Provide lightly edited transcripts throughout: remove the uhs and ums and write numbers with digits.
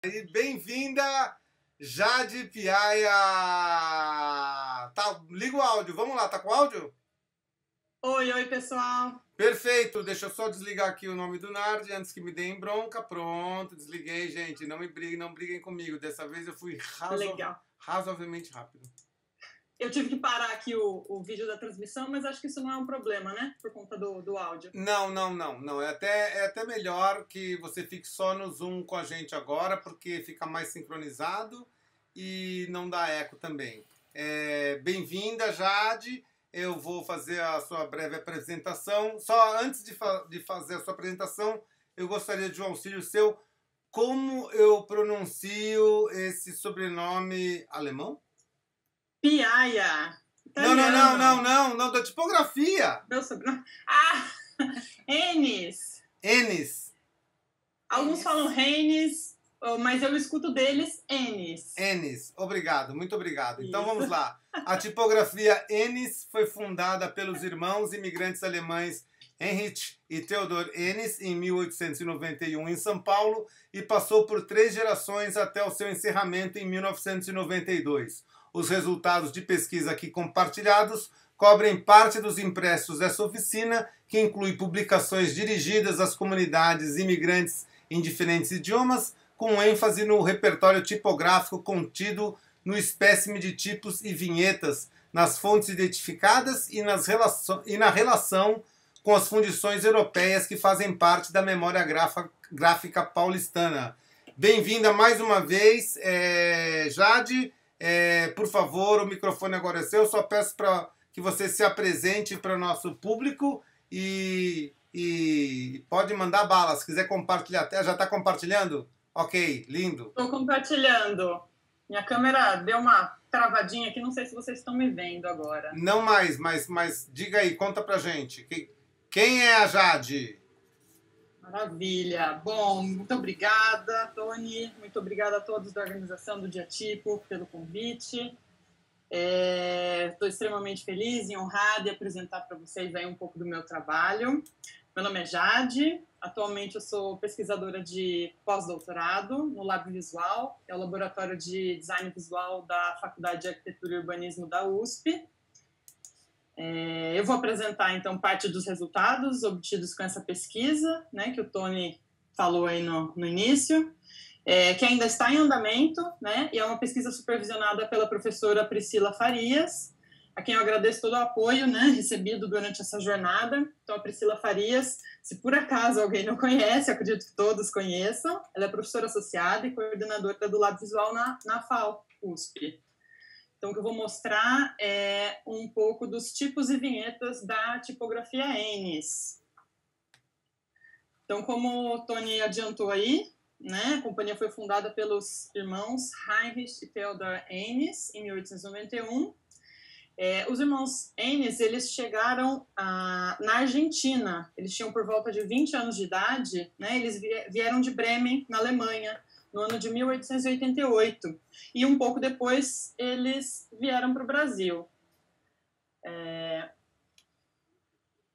E bem-vinda, Jade Piaia! Tá, liga o áudio, vamos lá, tá com o áudio? Oi, pessoal! Perfeito, deixa eu só desligar aqui o nome do Nardi antes que me deem bronca. Pronto, desliguei, gente. Não briguem comigo. Dessa vez eu fui razoavelmente rápido. Eu tive que parar aqui o vídeo da transmissão, mas acho que isso não é um problema, né? Por conta do áudio. Não. É até melhor que você fique só no Zoom com a gente agora, porque fica mais sincronizado e não dá eco também. Bem-vinda, Jade. Eu vou fazer a sua breve apresentação. Só antes de fazer a sua apresentação, eu gostaria de um auxílio seu. Como eu pronuncio esse sobrenome alemão? Piaia. Não, da tipografia. Meu sobrenome. Ah! Enes. Alguns falam Reines, mas eu escuto deles Enes. Obrigado, muito obrigado. Isso. Então vamos lá. A tipografia Enes foi fundada pelos irmãos imigrantes alemães Heinrich e Theodor Enes em 1891 em São Paulo e passou por 3 gerações até o seu encerramento em 1992. Os resultados de pesquisa aqui compartilhados cobrem parte dos impressos dessa oficina, que inclui publicações dirigidas às comunidades imigrantes em diferentes idiomas, com ênfase no repertório tipográfico contido no espécime de tipos e vinhetas, nas fontes identificadas e na relação com as fundições europeias que fazem parte da memória gráfica paulistana. Bem-vinda mais uma vez, Jade. Por favor, o microfone agora é seu. Só peço para que você se apresente para o nosso público e pode mandar bala. Se quiser compartilhar, já está compartilhando? Ok, lindo. Estou compartilhando. Minha câmera deu uma travadinha aqui, não sei se vocês estão me vendo agora. Não mais, mas diga aí, conta pra gente. Quem é a Jade? Maravilha. Bom, muito obrigada, Tony. Muito obrigada a todos da organização do Dia Tipo pelo convite. Estou extremamente feliz e honrada em apresentar para vocês aí um pouco do meu trabalho. Meu nome é Jade. Atualmente eu sou pesquisadora de pós-doutorado no Lab Visual, é o laboratório de design visual da Faculdade de Arquitetura e Urbanismo da USP. Eu vou apresentar, então, parte dos resultados obtidos com essa pesquisa, né, que o Tony falou aí no início, que ainda está em andamento, né, e é uma pesquisa supervisionada pela professora Priscila Farias, a quem eu agradeço todo o apoio, né, recebido durante essa jornada. Então, a Priscila Farias, se por acaso alguém não conhece, acredito que todos conheçam, ela é professora associada e coordenadora do Lab Visual na FAO, USP. Então, o que eu vou mostrar é um pouco dos tipos e vinhetas da tipografia Enes. Então, como o Tony adiantou aí, né, a companhia foi fundada pelos irmãos Heinrich e Theodor Enes em 1891. Os irmãos Enes, eles chegaram na Argentina. Eles tinham por volta de 20 anos de idade, né, eles vieram de Bremen, na Alemanha, no ano de 1888. E um pouco depois, eles vieram para o Brasil.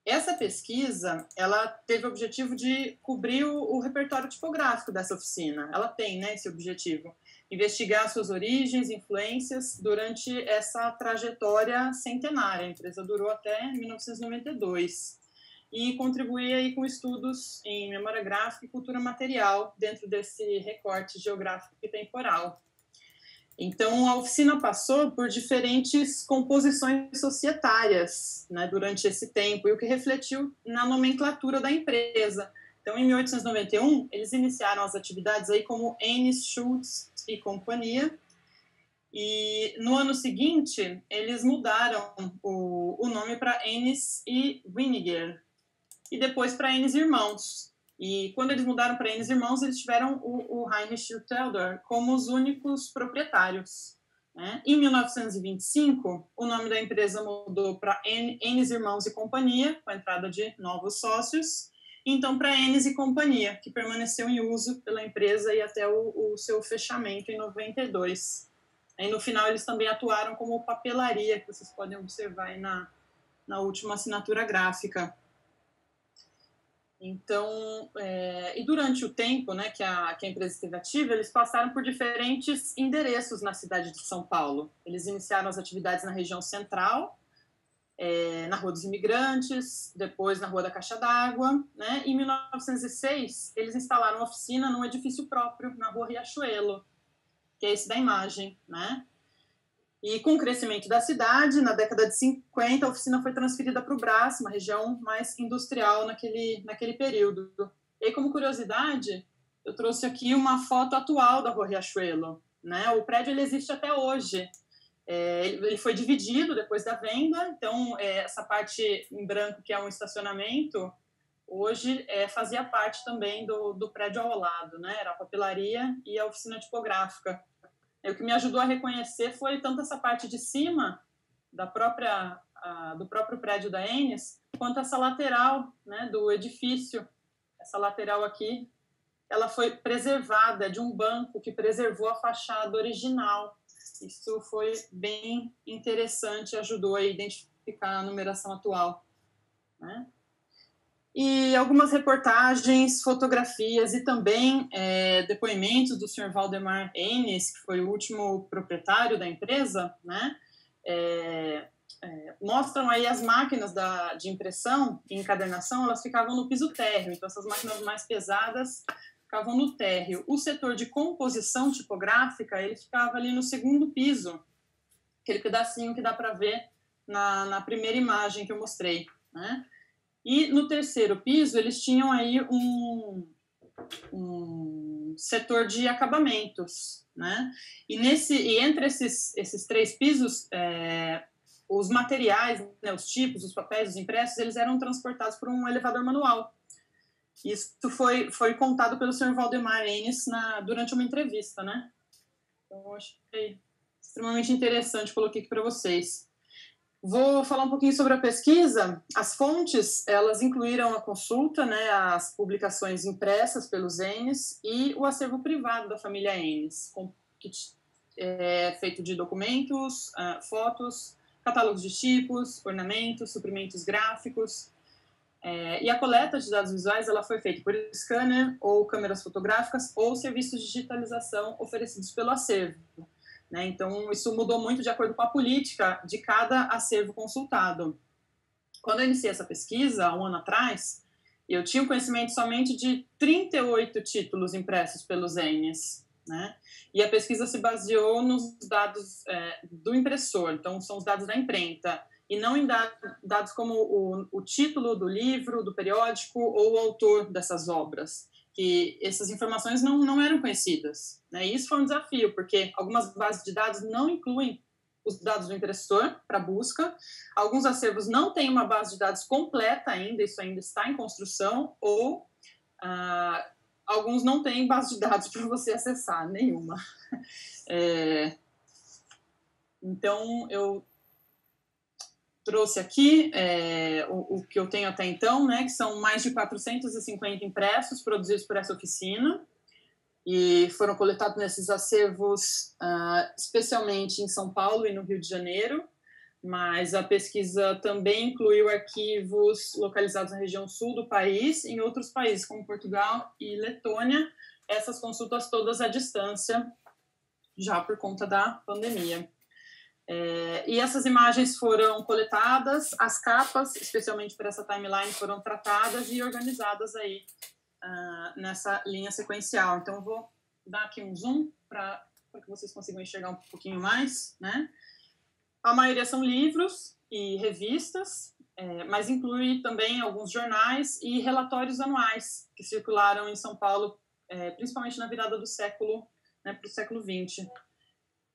Essa pesquisa, ela teve o objetivo de cobrir o repertório tipográfico dessa oficina. Ela tem, né, esse objetivo. Investigar suas origens, influências durante essa trajetória centenária. A empresa durou até 1992. E contribuir aí com estudos em memória gráfica e cultura material dentro desse recorte geográfico e temporal. Então, a oficina passou por diferentes composições societárias, né, durante esse tempo, e o que refletiu na nomenclatura da empresa. Então, em 1891, eles iniciaram as atividades aí como Enes, Schultz e Companhia, e no ano seguinte, eles mudaram o nome para Enes e Winiger, e depois para Enes Irmãos. E quando eles mudaram para Enes Irmãos, eles tiveram o Heinrich e o Theodor como os únicos proprietários, né? Em 1925, o nome da empresa mudou para Enes Irmãos e Companhia, com a entrada de novos sócios, e então para Enes e Companhia, que permaneceu em uso pela empresa e até o seu fechamento em 92. E no final, eles também atuaram como papelaria, que vocês podem observar aí na última assinatura gráfica. Então, e durante o tempo, né, que a empresa esteve ativa, eles passaram por diferentes endereços na cidade de São Paulo. Eles iniciaram as atividades na região central, na Rua dos Imigrantes, depois na Rua da Caixa d'Água, né? Em 1906, eles instalaram uma oficina num edifício próprio, na Rua Riachuelo, que é esse da imagem, né? E com o crescimento da cidade, na década de 50, a oficina foi transferida para o Brás, uma região mais industrial naquele período. E aí, como curiosidade, eu trouxe aqui uma foto atual da Rua Riachuelo, né? O prédio ele existe até hoje. Ele foi dividido depois da venda, então essa parte em branco, que é um estacionamento, hoje fazia parte também do prédio ao lado, né? Era a papelaria e a oficina tipográfica. O que me ajudou a reconhecer foi tanto essa parte de cima do próprio prédio da Enes, quanto essa lateral, né, do edifício. Essa lateral aqui, ela foi preservada de um banco que preservou a fachada original. Isso foi bem interessante, ajudou a identificar a numeração atual, né? E algumas reportagens, fotografias e também depoimentos do senhor Valdemar Enes, que foi o último proprietário da empresa, né? Mostram aí as máquinas de impressão e encadernação, elas ficavam no piso térreo, então essas máquinas mais pesadas ficavam no térreo. O setor de composição tipográfica, ele ficava ali no segundo piso, aquele pedacinho que dá para ver na primeira imagem que eu mostrei, né? E no terceiro piso, eles tinham aí um setor de acabamentos, né? E entre esses três pisos, os materiais, né, os tipos, os papéis, os impressos, eles eram transportados por um elevador manual. Isso foi contado pelo senhor Valdemar Enes durante uma entrevista, né? Então, eu achei extremamente interessante, coloquei aqui para vocês. Vou falar um pouquinho sobre a pesquisa. As fontes, elas incluíram a consulta, né, as publicações impressas pelos Enes e o acervo privado da família Enes, que é feito de documentos, fotos, catálogos de tipos, ornamentos, suprimentos gráficos. E a coleta de dados visuais ela foi feita por scanner ou câmeras fotográficas ou serviços de digitalização oferecidos pelo acervo. Né? Então, isso mudou muito de acordo com a política de cada acervo consultado. Quando eu iniciei essa pesquisa, há um ano atrás, eu tinha o conhecimento somente de 38 títulos impressos pelos Enes, né? E a pesquisa se baseou nos dados do impressor, então são os dados da imprenta, e não em dados como o título do livro, do periódico ou o autor dessas obras, que essas informações não eram conhecidas, né? E isso foi um desafio, porque algumas bases de dados não incluem os dados do impressor para busca, alguns acervos não têm uma base de dados completa ainda, isso ainda está em construção, ou alguns não têm base de dados para você acessar, nenhuma. Então, eu trouxe aqui o que eu tenho até então, né, que são mais de 450 impressos produzidos por essa oficina, e foram coletados nesses acervos, especialmente em São Paulo e no Rio de Janeiro, mas a pesquisa também incluiu arquivos localizados na região sul do país e em outros países, como Portugal e Letônia, essas consultas todas à distância, já por conta da pandemia. E essas imagens foram coletadas, as capas, especialmente para essa timeline, foram tratadas e organizadas aí nessa linha sequencial. Então, eu vou dar aqui um zoom para que vocês consigam enxergar um pouquinho mais, né? A maioria são livros e revistas, mas inclui também alguns jornais e relatórios anuais que circularam em São Paulo, principalmente na virada do século, né, para o século XX.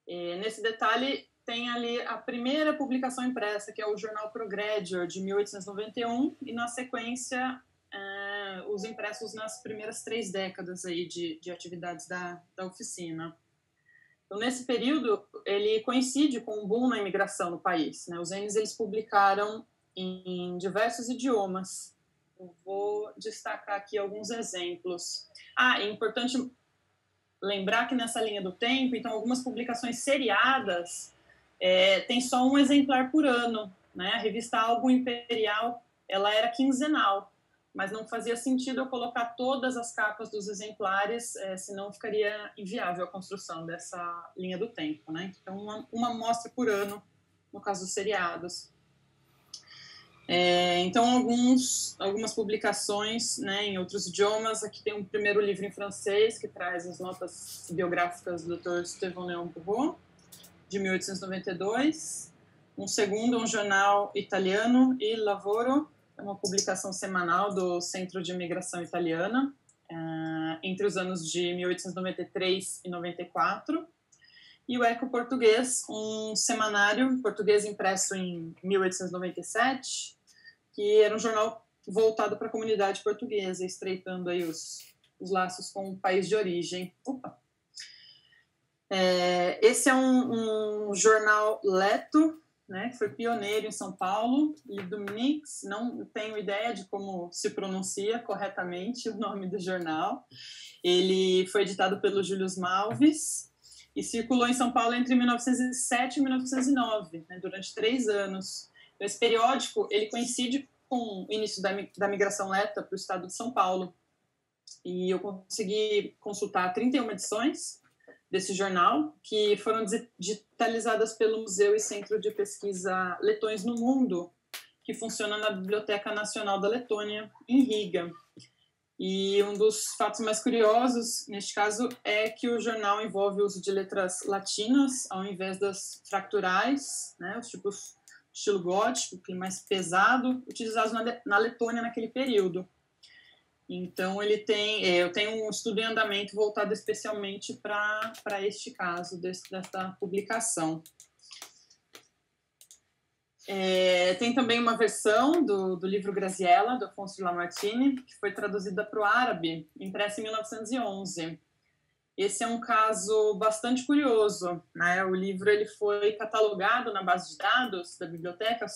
Nesse detalhe, tem ali a primeira publicação impressa, que é o jornal Progredior, de 1891, e na sequência os impressos nas primeiras 3 décadas aí de atividades da oficina. Então, nesse período, ele coincide com um boom na imigração no país, né? Os Enes, eles publicaram em diversos idiomas. Eu vou destacar aqui alguns exemplos. É importante lembrar que nessa linha do tempo, então, algumas publicações seriadas tem só um exemplar por ano, né? A revista Algo Imperial, ela era quinzenal. mas não fazia sentido eu colocar todas as capas dos exemplares, senão ficaria inviável a construção dessa linha do tempo, né? Então, uma amostra por ano, no caso dos seriados. Então, algumas publicações, né, em outros idiomas. Aqui tem um primeiro livro em francês, que traz as notas biográficas do Dr. Steven Léon Bourreau, de 1892. Um segundo, um jornal italiano, Il Lavoro, é uma publicação semanal do Centro de Imigração Italiana, entre os anos de 1893 e 94. E o Eco Português, um semanário português impresso em 1897, que era um jornal voltado para a comunidade portuguesa, estreitando aí os laços com o país de origem. Esse é um jornal leto, né, que foi pioneiro em São Paulo, e Dominiques, não tenho ideia de como se pronuncia corretamente o nome do jornal. Ele foi editado pelo Júlio Malves e circulou em São Paulo entre 1907 e 1909, né, durante 3 anos. Esse periódico ele coincide com o início da migração leta para o estado de São Paulo. E eu consegui consultar 31 edições desse jornal, que foram digitalizadas pelo Museu e Centro de Pesquisa Letões no Mundo, que funciona na Biblioteca Nacional da Letônia, em Riga. E um dos fatos mais curiosos, neste caso, é que o jornal envolve o uso de letras latinas, ao invés das fracturais, né, os tipos estilo gótico, que é mais pesado, utilizados na Letônia naquele período. Então, eu tenho um estudo em andamento voltado especialmente para este caso, desta publicação. Tem também uma versão do livro Graziella, do Afonso de Lamartine, que foi traduzida para o árabe, impressa em 1911. Esse é um caso bastante curioso, né? O livro ele foi catalogado na base de dados da biblioteca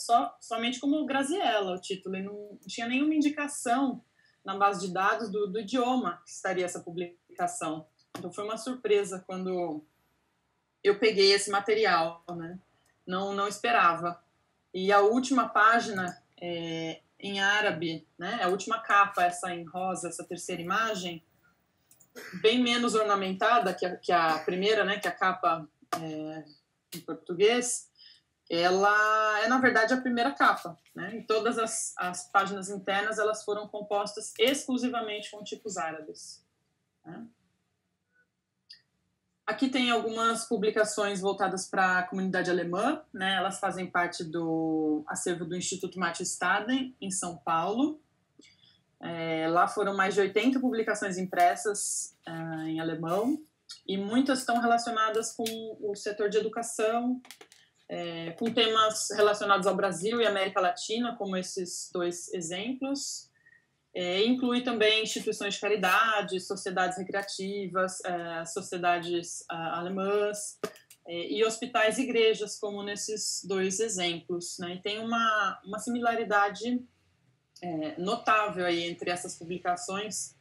somente como Graziella, o título, e não tinha nenhuma indicação na base de dados do idioma que estaria essa publicação. Então, foi uma surpresa quando eu peguei esse material, né? Não esperava. E a última página em árabe, né? A última capa, essa em rosa, essa terceira imagem, bem menos ornamentada que a primeira, né? Que a capa em português, ela na verdade, a primeira capa, né? E todas as páginas internas, elas foram compostas exclusivamente com tipos árabes, né? Aqui tem algumas publicações voltadas para a comunidade alemã, né? Elas fazem parte do acervo do Instituto Matthias Staden, em São Paulo. Lá foram mais de 80 publicações impressas em alemão, e muitas estão relacionadas com o setor de educação, com temas relacionados ao Brasil e América Latina, como esses 2 exemplos. Inclui também instituições de caridade, sociedades recreativas, sociedades alemãs, e hospitais e igrejas, como nesses 2 exemplos, né? E tem uma similaridade notável aí entre essas publicações,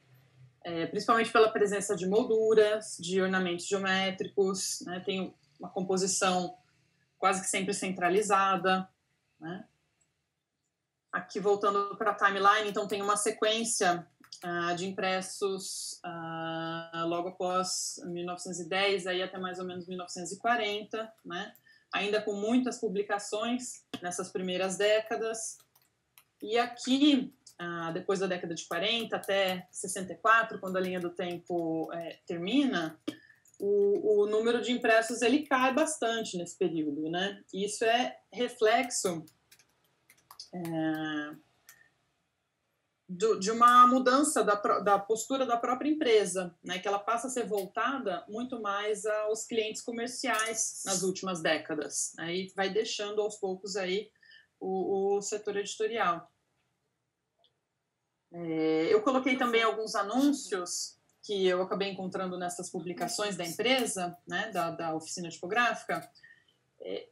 principalmente pela presença de molduras, de ornamentos geométricos, né? Tem uma composição quase que sempre centralizada, né? Aqui, voltando para a timeline, então tem uma sequência de impressos logo após 1910, aí até mais ou menos 1940, né? Ainda com muitas publicações nessas primeiras décadas. E aqui, depois da década de 40 até 64, quando a linha do tempo termina, o número de impressos ele cai bastante nesse período, né? E isso é reflexo de uma mudança da postura da própria empresa, né? Que ela passa a ser voltada muito mais aos clientes comerciais nas últimas décadas, né? E vai deixando aos poucos aí o setor editorial. Eu coloquei também alguns anúncios que eu acabei encontrando nessas publicações da empresa, né, da oficina tipográfica,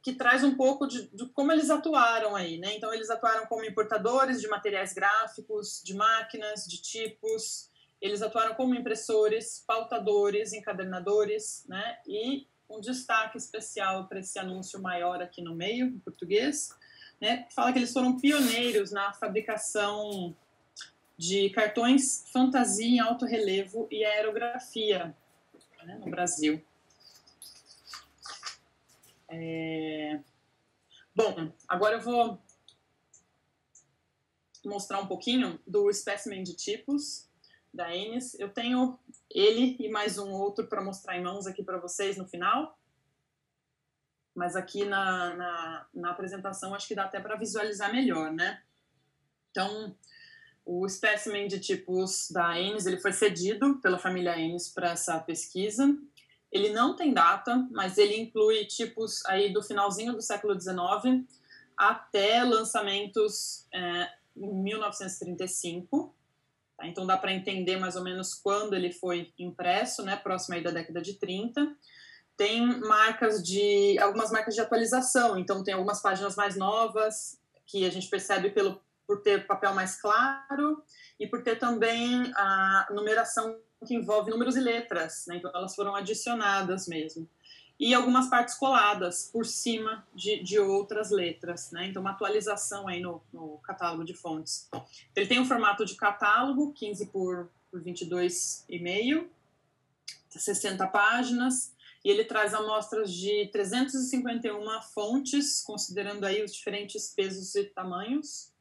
que traz um pouco de como eles atuaram aí, né? Então, eles atuaram como importadores de materiais gráficos, de máquinas, de tipos, eles atuaram como impressores, pautadores, encadernadores, né? E um destaque especial para esse anúncio maior aqui no meio, em português, né? Fala que eles foram pioneiros na fabricação de cartões fantasia em alto relevo e aerografia, né, no Brasil. Bom, agora eu vou mostrar um pouquinho do espécimen de tipos da Enis. Eu tenho ele e mais um outro para mostrar em mãos aqui para vocês no final. Mas aqui na apresentação acho que dá até para visualizar melhor, né? Então, o espécimen de tipos da Enis, ele foi cedido pela família Enis para essa pesquisa. Ele não tem data, mas ele inclui tipos aí do finalzinho do século XIX até lançamentos em 1935. Tá? Então, dá para entender mais ou menos quando ele foi impresso, né? Próximo aí da década de 30. Tem algumas marcas de atualização, então tem algumas páginas mais novas, que a gente percebe por ter papel mais claro e por ter também a numeração que envolve números e letras, né? Então elas foram adicionadas mesmo. E algumas partes coladas por cima de outras letras, né? Então uma atualização aí no catálogo de fontes. Ele tem um formato de catálogo, 15 por 22,5, 60 páginas, e ele traz amostras de 351 fontes, considerando aí os diferentes pesos e tamanhos,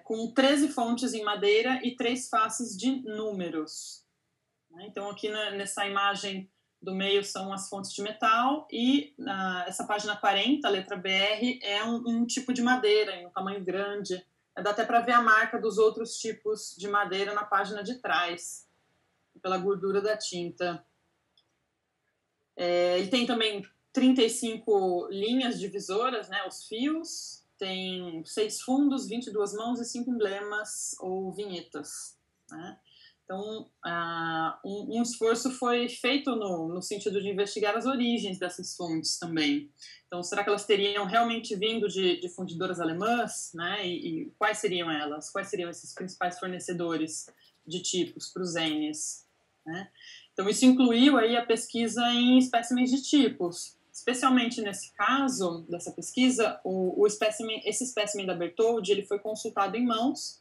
com 13 fontes em madeira e 3 faces de números. Então, aqui nessa imagem do meio são as fontes de metal, e essa página 40, a letra BR, é um tipo de madeira, em um tamanho grande. Dá até para ver a marca dos outros tipos de madeira na página de trás, pela gordura da tinta. Ele tem também 35 linhas divisoras, né, os fios, tem 6 fundos, 22 mãos e 5 emblemas ou vinhetas, né? Então, um esforço foi feito no sentido de investigar as origens dessas fontes também. Então, será que elas teriam realmente vindo de fundidoras alemãs, né? E quais seriam elas? Quais seriam esses principais fornecedores de tipos para os Enis, né? Então, isso incluiu aí a pesquisa em espécimes de tipos. Especialmente nesse caso, dessa pesquisa, esse espécimen da Bertholdi, ele foi consultado em mãos,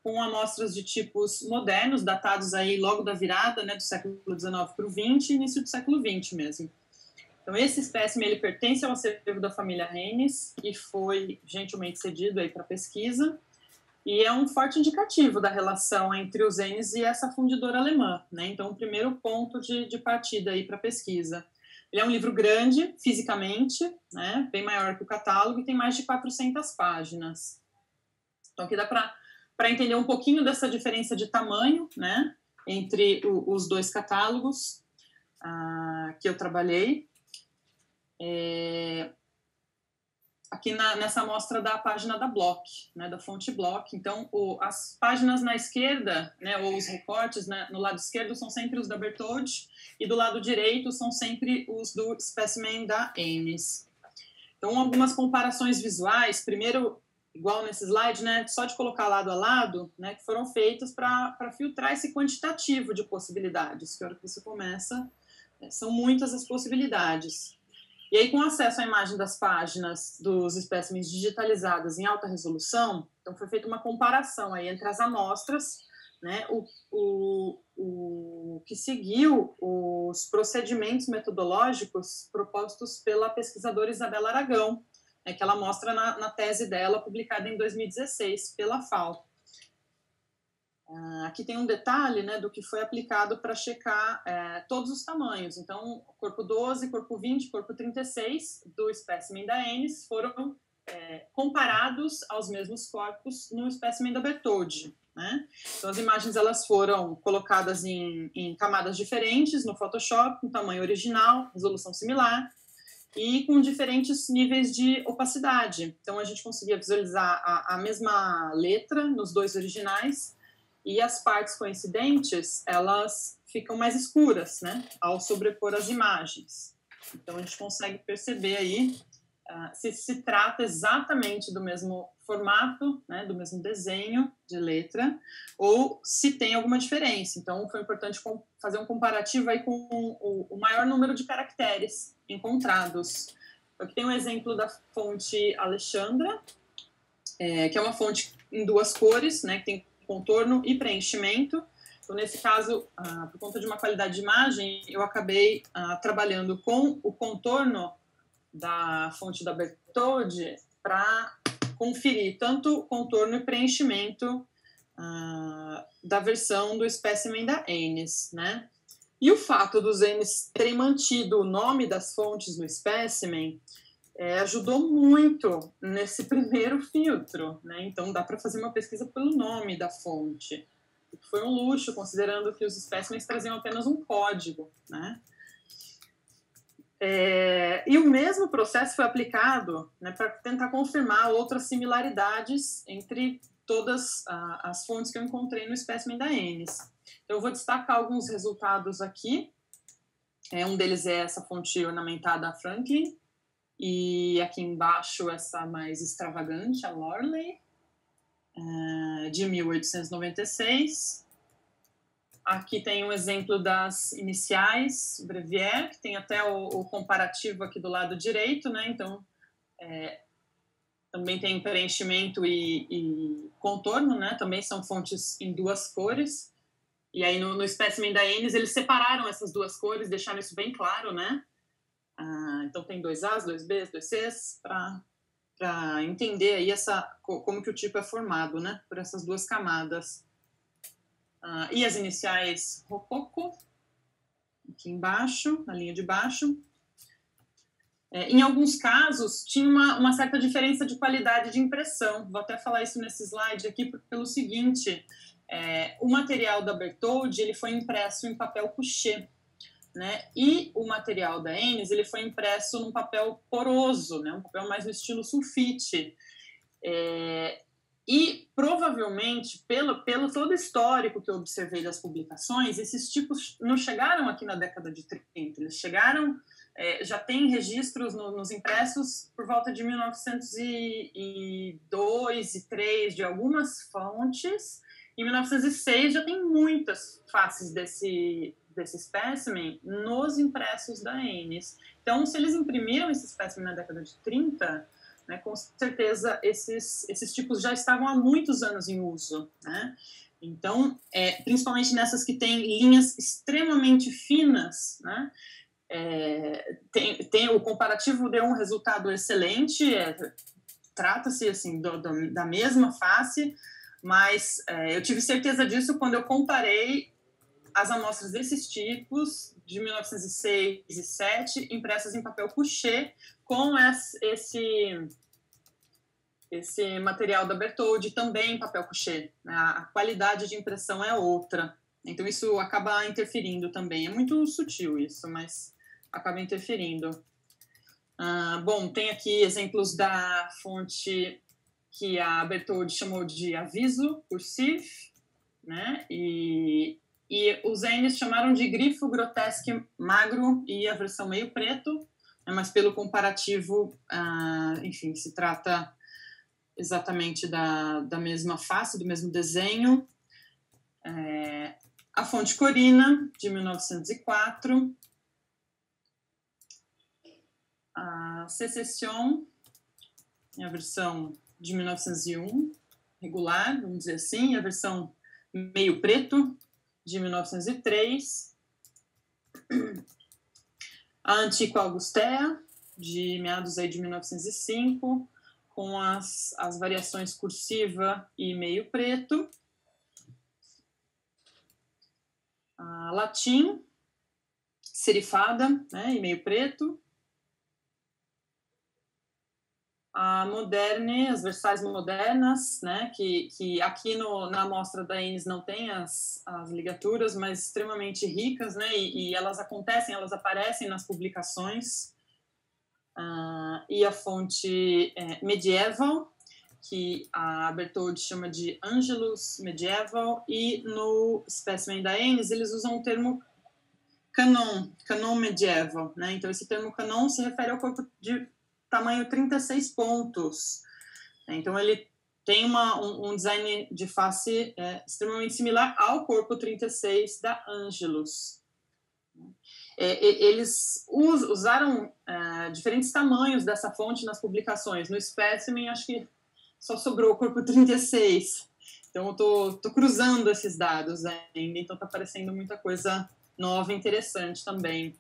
com amostras de tipos modernos, datados aí logo da virada, né, do século XIX para o XX, início do século XX mesmo. Então, esse espécimen, ele pertence ao acervo da família Enis e foi gentilmente cedido aí para pesquisa. E é um forte indicativo da relação entre os Enis e essa fundidora alemã, né? Então, o primeiro ponto de partida aí para a pesquisa. Ele é um livro grande, fisicamente, né? Bem maior que o catálogo, e tem mais de 400 páginas. Então, aqui dá para entender um pouquinho dessa diferença de tamanho, né? Entre os dois catálogos que eu trabalhei. Aqui nessa amostra da página da Bloch, né, da fonte Bloch. Então, as páginas na esquerda, né, ou os recortes, né, no lado esquerdo são sempre os da Bertholdi, e do lado direito são sempre os do espécimen da Enis. Então, algumas comparações visuais, primeiro, igual nesse slide, né, só de colocar lado a lado, né, que foram feitas para filtrar esse quantitativo de possibilidades, que a hora que você começa, são muitas as possibilidades. E aí, com acesso à imagem das páginas dos espécimes digitalizadas em alta resolução, então foi feita uma comparação aí entre as amostras, né, o que seguiu os procedimentos metodológicos propostos pela pesquisadora Isabela Aragão, que ela mostra na tese dela, publicada em 2016 pela FAO. Aqui tem um detalhe, né, do que foi aplicado para checar todos os tamanhos. Então, corpo 12, corpo 20, corpo 36 do espécimen da Enis foram comparados aos mesmos corpos no espécimen da Bertholdi, né? Então, as imagens elas foram colocadas em camadas diferentes no Photoshop, com tamanho original, resolução similar, e com diferentes níveis de opacidade. Então, a gente conseguia visualizar a mesma letra nos dois originais, e as partes coincidentes, elas ficam mais escuras, né, ao sobrepor as imagens. Então, a gente consegue perceber aí se trata exatamente do mesmo formato, né, do mesmo desenho de letra, ou se tem alguma diferença. Então, foi importante fazer um comparativo aí com o maior número de caracteres encontrados. Aqui tem um exemplo da fonte Alexandra, que é uma fonte em duas cores, né, que tem contorno e preenchimento. Então, nesse caso, por conta de uma qualidade de imagem, eu acabei trabalhando com o contorno da fonte da Bertholdi para conferir tanto contorno e preenchimento da versão do espécimen da Anis, né? E o fato dos Anis terem mantido o nome das fontes no espécimen ajudou muito nesse primeiro filtro, né? Então dá para fazer uma pesquisa pelo nome da fonte. Foi um luxo, considerando que os espécimens traziam apenas um código, né? E o mesmo processo foi aplicado, né, para tentar confirmar outras similaridades entre todas as fontes que eu encontrei no espécimen da Anis. Então, eu vou destacar alguns resultados aqui. Um deles é essa fonte ornamentada Franklin, e aqui embaixo essa mais extravagante, a Lorley, de 1896. Aqui tem um exemplo das iniciais, Brevier, que tem até o comparativo aqui do lado direito, né? Então, também tem preenchimento e contorno, né? Também são fontes em duas cores. E aí, no espécimen da Anis, eles separaram essas duas cores, deixaram isso bem claro, né? Então, tem 2As, 2Bs, 2Cs, para entender aí como que o tipo é formado, né? Por essas duas camadas. E as iniciais Rococo, aqui embaixo, na linha de baixo. Em alguns casos, tinha uma certa diferença de qualidade de impressão. Vou até falar isso nesse slide aqui pelo seguinte. O material da Bertholdi ele foi impresso em papel couché, né? E o material da Anis ele foi impresso num papel poroso, né? Um papel mais no estilo sulfite. E, provavelmente, pelo todo o histórico que eu observei das publicações, esses tipos não chegaram aqui na década de 30. Eles chegaram, já tem registros nos impressos por volta de 1902 e 3 de algumas fontes. Em 1906 já tem muitas faces desse espécimen nos impressos da Anis. Então, se eles imprimiram esse espécimen na década de 30... né, com certeza esses tipos já estavam há muitos anos em uso, né? Então, principalmente nessas que têm linhas extremamente finas, né? O comparativo deu um resultado excelente, trata-se assim, da mesma face, mas eu tive certeza disso quando eu comparei as amostras desses tipos de 1906 e 1907 impressas em papel couché com esse material da Bertholdi também em papel couché. A qualidade de impressão é outra. Então, isso acaba interferindo também. É muito sutil isso, mas acaba interferindo. Bom, tem aqui exemplos da fonte que a Bertholdi chamou de aviso cursive, né? E os Anis chamaram de grifo grotesque magro e a versão meio preto, mas pelo comparativo, enfim, se trata exatamente da mesma face, do mesmo desenho. A fonte Corina, de 1904. A Secession, a versão de 1901, regular, vamos dizer assim, a versão meio preto, de 1903. A Antiqua Augustea, de meados aí de 1905, com as variações cursiva e meio preto. A Latim, serifada, né, e meio preto. A Moderne, as versais modernas, né, que aqui na amostra da Anis não tem as ligaturas, mas extremamente ricas, né, e elas aparecem nas publicações. E a fonte Medieval, que a Bertholdi chama de Angelus Medieval, e no espécimen da Anis eles usam o termo canon medieval, né? Então esse termo canon se refere ao corpo de tamanho 36 pontos. Então ele tem um design de face extremamente similar ao corpo 36 da Angelus. Eles usaram diferentes tamanhos dessa fonte nas publicações. No espécimen, acho que só sobrou o corpo 36. Então, eu tô cruzando esses dados ainda, então tá aparecendo muita coisa nova e interessante também.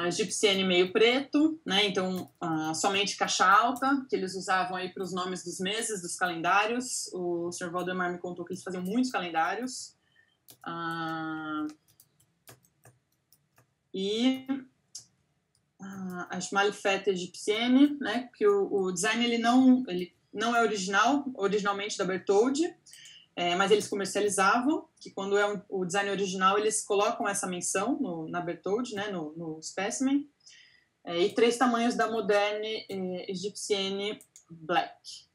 Egipciene meio preto, né? Então, somente caixa alta, que eles usavam aí para os nomes dos meses, dos calendários. O Sr. Valdemar me contou que eles faziam muitos calendários. E a Schmalfette Egipciene, né? Que o design ele não é originalmente da Bertoldi, mas eles comercializavam, que quando é o design original, eles colocam essa menção na Bertoldi, né, no specimen, e 3 tamanhos da Moderne Egipcienne Black.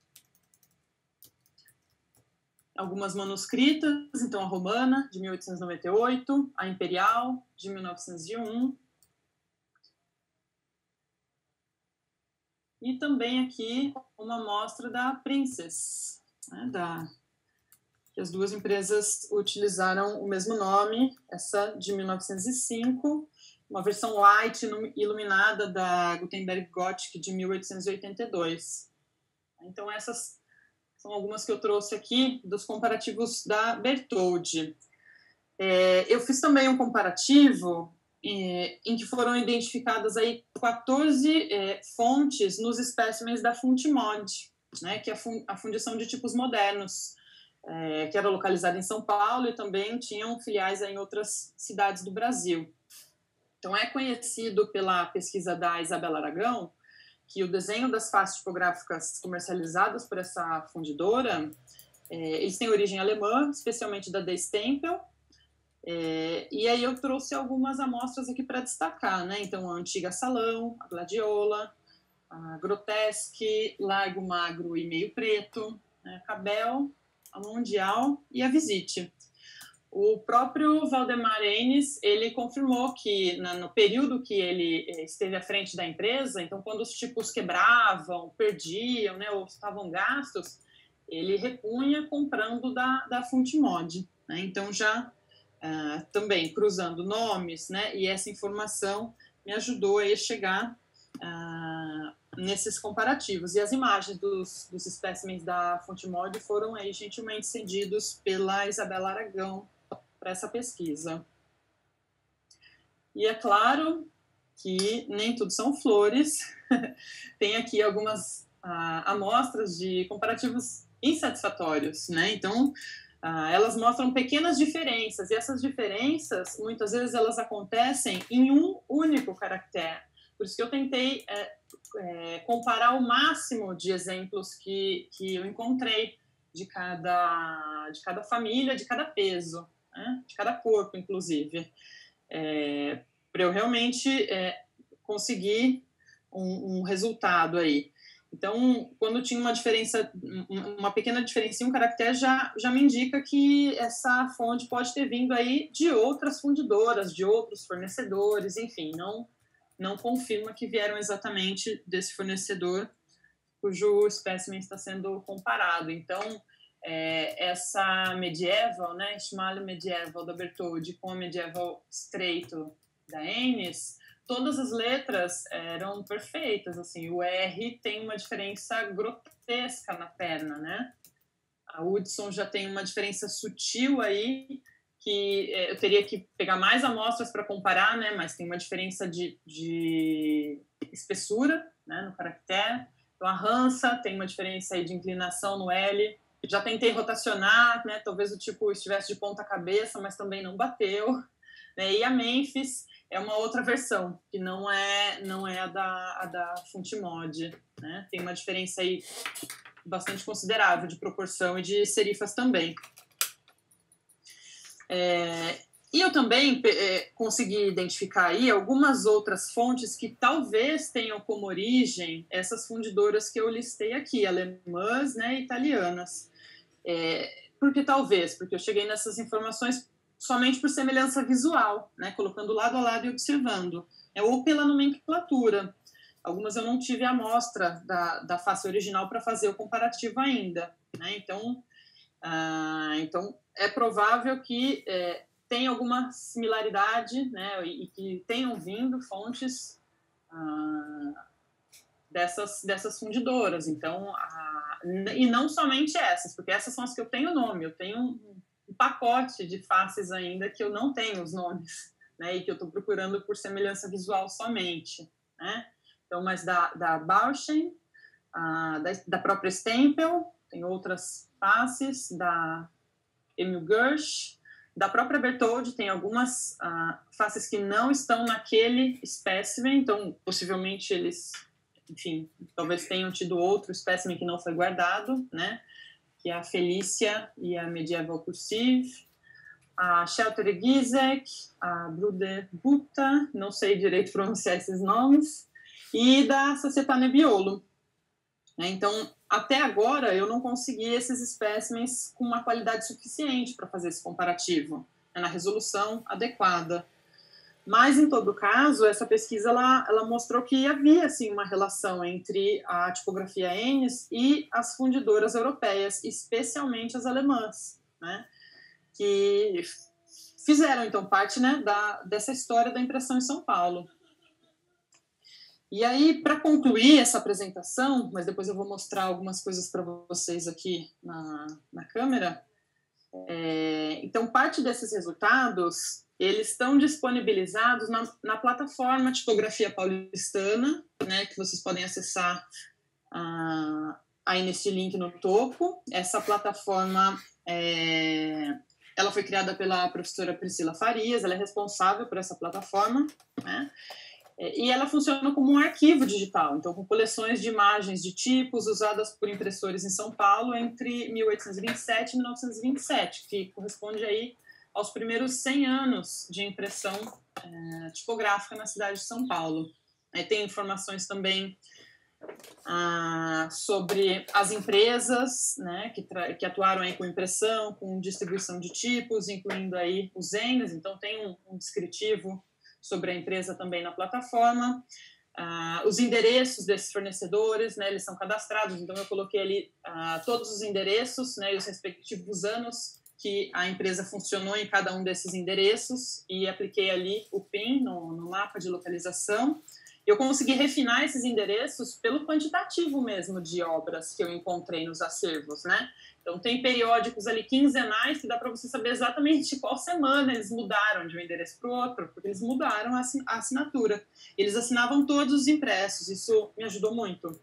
Algumas manuscritas, então a Romana, de 1898, a Imperial, de 1901, e também aqui uma amostra da Princess, né, que as duas empresas utilizaram o mesmo nome, essa de 1905, uma versão light iluminada da Gutenberg Gothic de 1882. Então, essas são algumas que eu trouxe aqui dos comparativos da Bertoldi. Eu fiz também um comparativo em que foram identificadas aí 14 fontes nos espécimens da Funtimod, né, que é a fundição de tipos modernos, que era localizada em São Paulo e também tinham filiais em outras cidades do Brasil. Então, é conhecido pela pesquisa da Isabela Aragão que o desenho das faces tipográficas comercializadas por essa fundidora, eles têm origem alemã, especialmente da De Stempel, e aí eu trouxe algumas amostras aqui para destacar, né? Então, a Antiga Salão, a Gladiola, a Grotesque, Largo Magro e Meio Preto, a Cabel, a Mundial e a Visite. O próprio Valdemar Enes, ele confirmou que no período que ele esteve à frente da empresa, então quando os tipos quebravam, perdiam, né, ou estavam gastos, ele repunha comprando da Funtimod, né? Então já também cruzando nomes, né, e essa informação me ajudou a chegar nesses comparativos. E as imagens dos espécimens da Funtimod foram aí gentilmente cedidos pela Isabela Aragão para essa pesquisa. E é claro que nem tudo são flores. Tem aqui algumas amostras de comparativos insatisfatórios, né? Então, elas mostram pequenas diferenças, e essas diferenças, muitas vezes, elas acontecem em um único caractere. Por isso que eu tentei comparar o máximo de exemplos que eu encontrei de cada família, de cada peso, né? De cada corpo, inclusive, para eu realmente conseguir um resultado aí. Então, quando tinha uma pequena diferença em um caractere, já me indica que essa fonte pode ter vindo aí de outras fundidoras, de outros fornecedores, enfim, não confirma que vieram exatamente desse fornecedor cujo espécime está sendo comparado. Então, essa medieval, né, Schmal medieval da Bertoldi com a medieval estreito da Enes, todas as letras eram perfeitas, assim, o R tem uma diferença grotesca na perna, né? A Hudson já tem uma diferença sutil aí, que eu teria que pegar mais amostras para comparar, né? Mas tem uma diferença de espessura, né, no caractere. Então, a Hansa tem uma diferença aí de inclinação no L. Já tentei rotacionar, né? Talvez o tipo estivesse de ponta cabeça, mas também não bateu, né? E a Memphis é uma outra versão, que não é a da Funtimod, né? Tem uma diferença aí bastante considerável de proporção e de serifas também. E eu também consegui identificar aí algumas outras fontes que talvez tenham como origem essas fundidoras que eu listei aqui, alemãs, né, italianas. Porque eu cheguei nessas informações somente por semelhança visual, né, colocando lado a lado e observando, ou pela nomenclatura. Algumas eu não tive a amostra da face original para fazer o comparativo ainda, né? Então é provável que tenha alguma similaridade, né, e que tenham vindo fontes dessas fundidoras. Então, e não somente essas, porque essas são as que eu tenho nome. Eu tenho um pacote de faces ainda que eu não tenho os nomes, né, e que eu estou procurando por semelhança visual somente, né? Então, mas da Bauschen, da própria Stempel, tem outras faces, da Emil Gersh, da própria Berthold, tem algumas faces que não estão naquele espécimen, então possivelmente eles, enfim, talvez tenham tido outro espécimen que não foi guardado, né? Que é a Felícia e a Medieval Cursive, a Shelter Gizek, a Bruder Gupta, não sei direito pronunciar esses nomes, e da Società Nebbiolo. Então, até agora, eu não consegui esses espécimens com uma qualidade suficiente para fazer esse comparativo, na resolução adequada. Mas, em todo caso, essa pesquisa ela mostrou que havia assim, uma relação entre a tipografia Ennis e as fundidoras europeias, especialmente as alemãs, né? Que fizeram, então, parte, né, dessa história da impressão em São Paulo. E aí, para concluir essa apresentação, mas depois eu vou mostrar algumas coisas para vocês aqui na câmera, então, parte desses resultados, eles estão disponibilizados na plataforma Tipografia Paulistana, né, que vocês podem acessar aí nesse link no topo. Essa plataforma, ela foi criada pela professora Priscila Farias, ela é responsável por essa plataforma, né? E ela funciona como um arquivo digital, então com coleções de imagens de tipos usadas por impressores em São Paulo entre 1827 e 1927, que corresponde aí aos primeiros 100 anos de impressão tipográfica na cidade de São Paulo. Tem informações também sobre as empresas, né, que atuaram aí com impressão, com distribuição de tipos, incluindo aí os Ennis, então tem um descritivo sobre a empresa também na plataforma. Os endereços desses fornecedores, né, eles são cadastrados, então eu coloquei ali todos os endereços, né, e os respectivos anos que a empresa funcionou em cada um desses endereços e apliquei ali o PIN no mapa de localização. Eu consegui refinar esses endereços pelo quantitativo mesmo de obras que eu encontrei nos acervos, né? Então, tem periódicos ali quinzenais que dá para você saber exatamente qual semana eles mudaram de um endereço para o outro, porque eles mudaram a assinatura. Eles assinavam todos os impressos, isso me ajudou muito.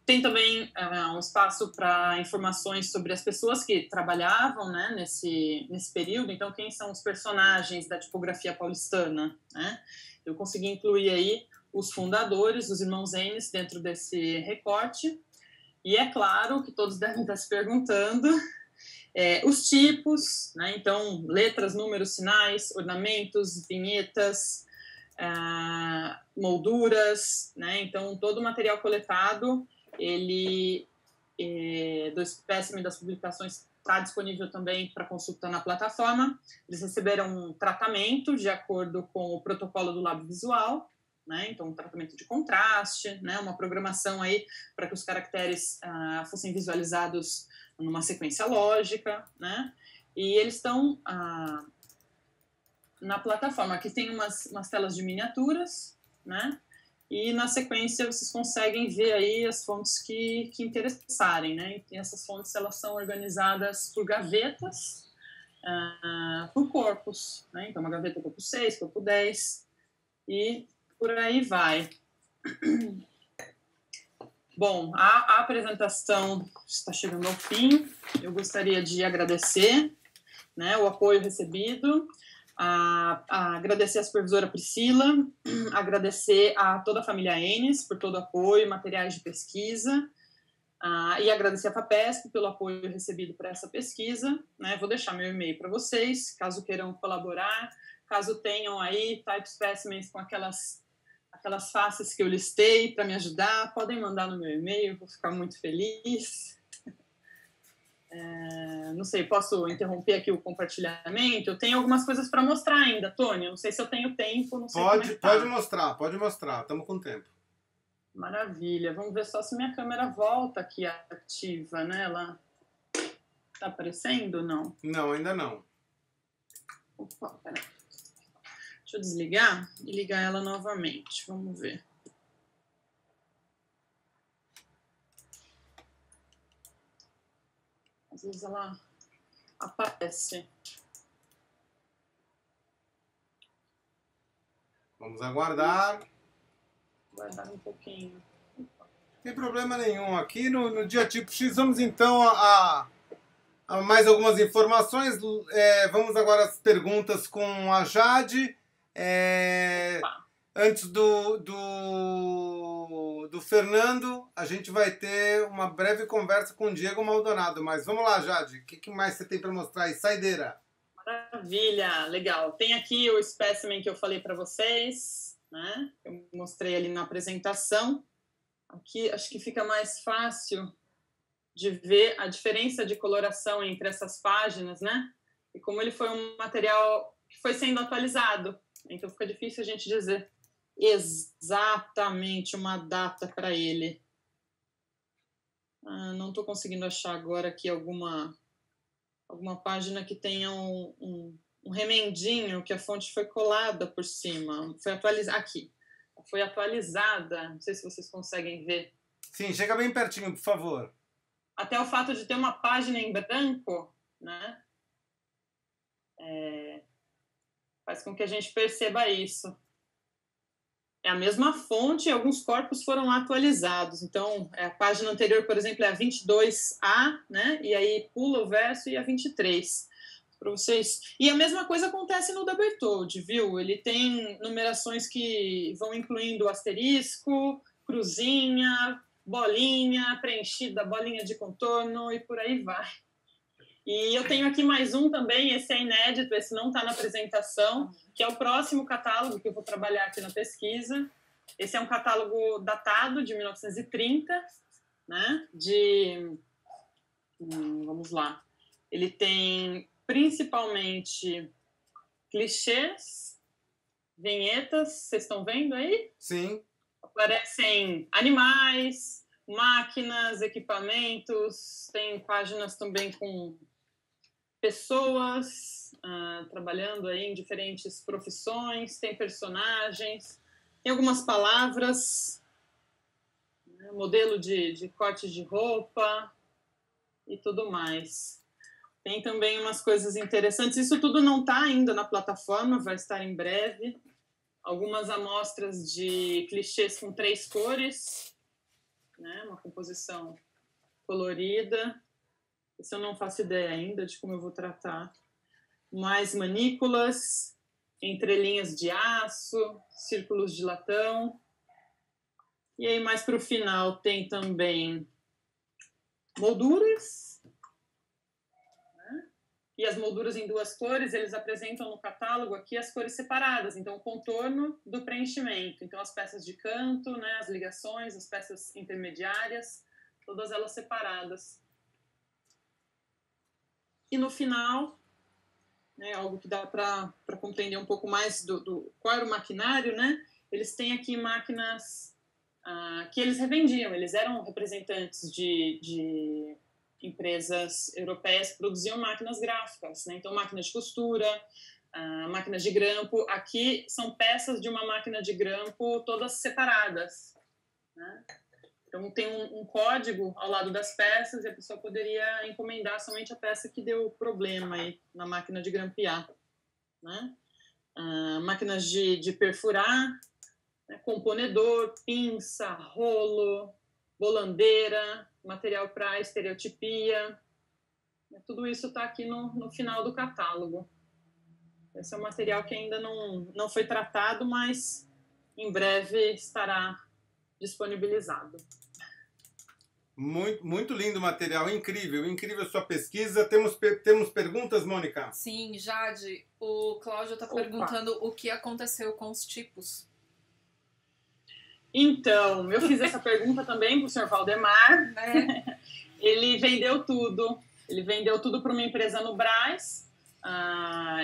Tem também um espaço para informações sobre as pessoas que trabalhavam, né, nesse período. Então, quem são os personagens da tipografia paulistana, né? Eu consegui incluir aí os fundadores, os irmãos Ennis, dentro desse recorte. E é claro que todos devem estar se perguntando os tipos, né? Então, letras, números, sinais, ornamentos, vinhetas, molduras, né? Então, todo o material coletado, do espécime das publicações está disponível também para consulta na plataforma. Eles receberam um tratamento de acordo com o protocolo do Lab Visual, né? Então, um tratamento de contraste, né? Uma programação aí para que os caracteres fossem visualizados numa sequência lógica, né? E eles estão na plataforma. Aqui tem umas telas de miniaturas, né? E na sequência vocês conseguem ver aí as fontes que interessarem, né? E essas fontes, elas são organizadas por gavetas, por corpos, né? Então, uma gaveta corpo 6, corpo 10, e por aí vai. Bom, a apresentação está chegando ao fim. Eu gostaria de agradecer, né, o apoio recebido, agradecer a supervisora Priscila, agradecer a toda a família Ennis por todo o apoio, materiais de pesquisa, e agradecer a FAPESP pelo apoio recebido para essa pesquisa, né? Vou deixar meu e-mail para vocês, caso queiram colaborar, caso tenham aí type specimens com aquelas faces que eu listei para me ajudar, podem mandar no meu e-mail, vou ficar muito feliz. Não sei, posso interromper aqui o compartilhamento? Eu tenho algumas coisas para mostrar ainda, Tony. Não sei se eu tenho tempo, não sei como é que tá. Pode mostrar, estamos com tempo. Maravilha. Vamos ver só se minha câmera volta aqui ativa, né? Ela está aparecendo ou não? Não, ainda não. Opa, peraí. Deixa eu desligar e ligar ela novamente. Vamos ver. Às vezes ela aparece. Vamos aguardar. Guardar um pouquinho. Não tem problema nenhum. Aqui no Dia Tipo X, vamos então a mais algumas informações. Vamos agora às perguntas com a Jade. Antes do Fernando, a gente vai ter uma breve conversa com o Diego Maldonado. Mas vamos lá, Jade. O que mais você tem para mostrar aí? Saideira. Maravilha, legal. Tem aqui o specimen que eu falei para vocês, né? Eu mostrei ali na apresentação. Aqui acho que fica mais fácil de ver a diferença de coloração entre essas páginas, né? E como ele foi um material que foi sendo atualizado, então fica difícil a gente dizer exatamente uma data para ele. Não estou conseguindo achar agora aqui alguma página que tenha um remendinho que a fonte foi colada por cima. Foi atualizada aqui. Foi atualizada. Não sei se vocês conseguem ver. Sim, chega bem pertinho, por favor. Até o fato de ter uma página em branco, né? Faz com que a gente perceba isso. É a mesma fonte e alguns corpos foram atualizados. Então, a página anterior, por exemplo, é a 22A, né? E aí pula o verso e a 23. Para vocês. E a mesma coisa acontece no da Bertoldi, viu? Ele tem numerações que vão incluindo asterisco, cruzinha, bolinha preenchida, bolinha de contorno e por aí vai. E eu tenho aqui mais um também, esse é inédito, esse não está na apresentação, que é o próximo catálogo que eu vou trabalhar aqui na pesquisa. Esse é um catálogo datado de 1930, né? Vamos lá. Ele tem principalmente clichês, vinhetas, vocês estão vendo aí? Sim. Aparecem animais, máquinas, equipamentos, tem páginas também com pessoas trabalhando aí em diferentes profissões, tem personagens, tem algumas palavras, né, modelo de corte de roupa e tudo mais. Tem também umas coisas interessantes. Isso tudo não está ainda na plataforma, vai estar em breve. Algumas amostras de clichês com 3 cores, né? Uma composição colorida. Isso eu não faço ideia ainda de como eu vou tratar. Mais manículas, entrelinhas de aço, círculos de latão. E aí, mais para o final, tem também molduras. E as molduras em 2 cores, eles apresentam no catálogo aqui as cores separadas. Então, o contorno do preenchimento. Então, as peças de canto, né, as ligações, as peças intermediárias, todas elas separadas. E no final, né, algo que dá para compreender um pouco mais qual era o maquinário, né? Eles têm aqui máquinas que eles revendiam. Eles eram representantes de empresas europeias que produziam máquinas gráficas, né? Então, máquinas de costura, máquinas de grampo. Aqui são peças de uma máquina de grampo todas separadas, né? Então, tem um código ao lado das peças e a pessoa poderia encomendar somente a peça que deu problema aí na máquina de grampear, né? Máquinas de perfurar, né? Componedor, pinça, rolo, bolandeira, material para estereotipia. Tudo isso está aqui no final do catálogo. Esse é um material que ainda não foi tratado, mas em breve estará disponibilizado. Muito, muito lindo o material, incrível, incrível a sua pesquisa. Temos perguntas, Mônica? Sim, Jade, o Cláudio está perguntando o que aconteceu com os tipos. Então, eu fiz essa pergunta também para o senhor Valdemar. Ele vendeu tudo. Ele vendeu tudo para uma empresa no Brás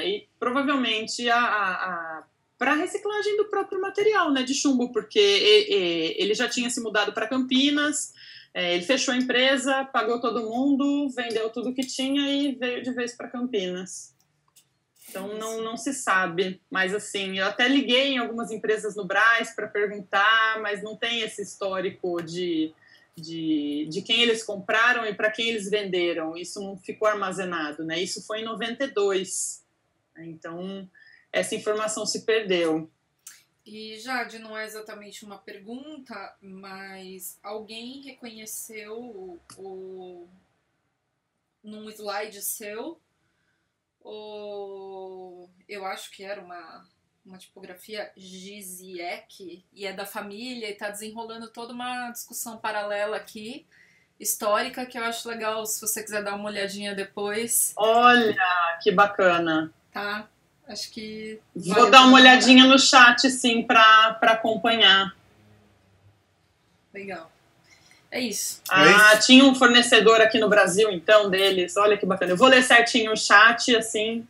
e provavelmente para reciclagem do próprio material, né, de chumbo, porque ele já tinha se mudado para Campinas, ele fechou a empresa, pagou todo mundo, vendeu tudo que tinha e veio de vez para Campinas. Então, não se sabe, mas assim, eu até liguei em algumas empresas no Brás para perguntar, mas não tem esse histórico de de quem eles compraram e para quem eles venderam. Isso não ficou armazenado, né? Isso foi em 92. Então, essa informação se perdeu. E, Jade, não é exatamente uma pergunta, mas alguém reconheceu num slide seu, eu acho que era uma tipografia Giesiek, e é da família, e tá desenrolando toda uma discussão paralela aqui, histórica, que eu acho legal, se você quiser dar uma olhadinha depois. Olha, que bacana. Tá? Acho que... Vou dar uma olhadinha no chat, sim, para acompanhar. Legal. É isso. Tinha um fornecedor aqui no Brasil, então, deles. Olha que bacana. Eu vou ler certinho o chat, assim.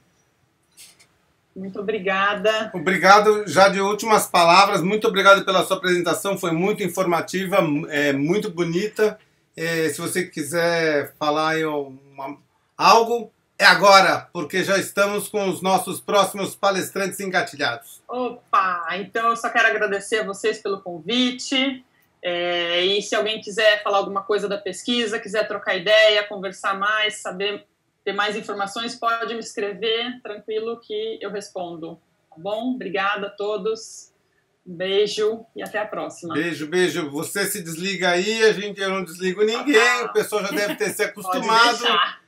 Muito obrigada. Obrigado, já de últimas palavras. Muito obrigado pela sua apresentação. Foi muito informativa, muito bonita. Se você quiser falar aí algo, é agora, porque já estamos com os nossos próximos palestrantes engatilhados. Opa! Então eu só quero agradecer a vocês pelo convite. E se alguém quiser falar alguma coisa da pesquisa, quiser trocar ideia, conversar mais, ter mais informações, pode me escrever, tranquilo que eu respondo. Tá bom? Obrigada a todos. Um beijo e até a próxima. Beijo, beijo. Você se desliga aí, eu não desligo ninguém, o pessoal já deve ter se acostumado. Pode deixar.